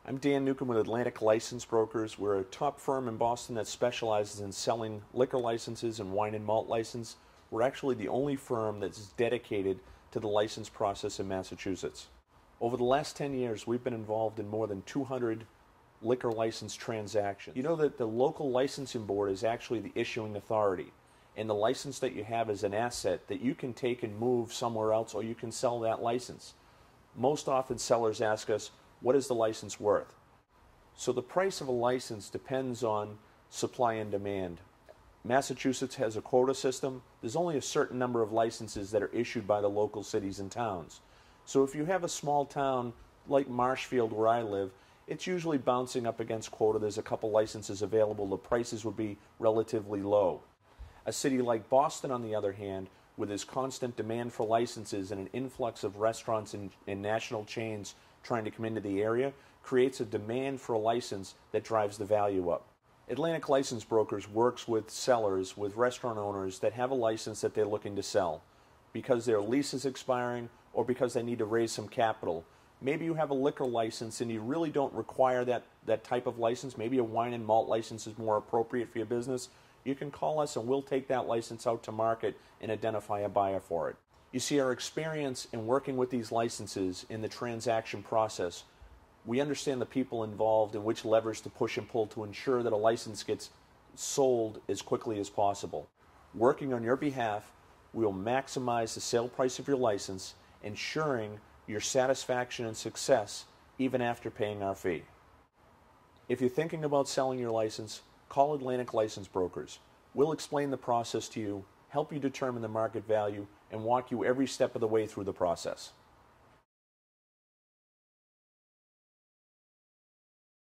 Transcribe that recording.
I'm Dan Newcomb with Atlantic License Brokers. We're a top firm in Boston that specializes in selling liquor licenses and wine and malt license. We're actually the only firm that's dedicated to the license process in Massachusetts. Over the last 10 years, we've been involved in more than 200 liquor license transactions. You know that the local licensing board is actually the issuing authority, and the license that you have is an asset that you can take and move somewhere else, or you can sell that license. Most often sellers ask us, what is the license worth? So the price of a license depends on supply and demand. Massachusetts has a quota system. There's only a certain number of licenses that are issued by the local cities and towns. So if you have a small town like Marshfield where I live, it's usually bouncing up against quota. There's a couple licenses available. The prices would be relatively low. A city like Boston, on the other hand, with its constant demand for licenses and an influx of restaurants and national chains trying to come into the area, creates a demand for a license that drives the value up. Atlantic License Brokers works with sellers, with restaurant owners that have a license that they're looking to sell because their lease is expiring or because they need to raise some capital. Maybe you have a liquor license and you really don't require that type of license. Maybe a wine and malt license is more appropriate for your business. You can call us and we'll take that license out to market and identify a buyer for it. You see, our experience in working with these licenses in the transaction process, we understand the people involved and which levers to push and pull to ensure that a license gets sold as quickly as possible. Working on your behalf, we will maximize the sale price of your license, ensuring your satisfaction and success even after paying our fee. If you're thinking about selling your license, call Atlantic License Brokers. We'll explain the process to you, help you determine the market value, and walk you every step of the way through the process.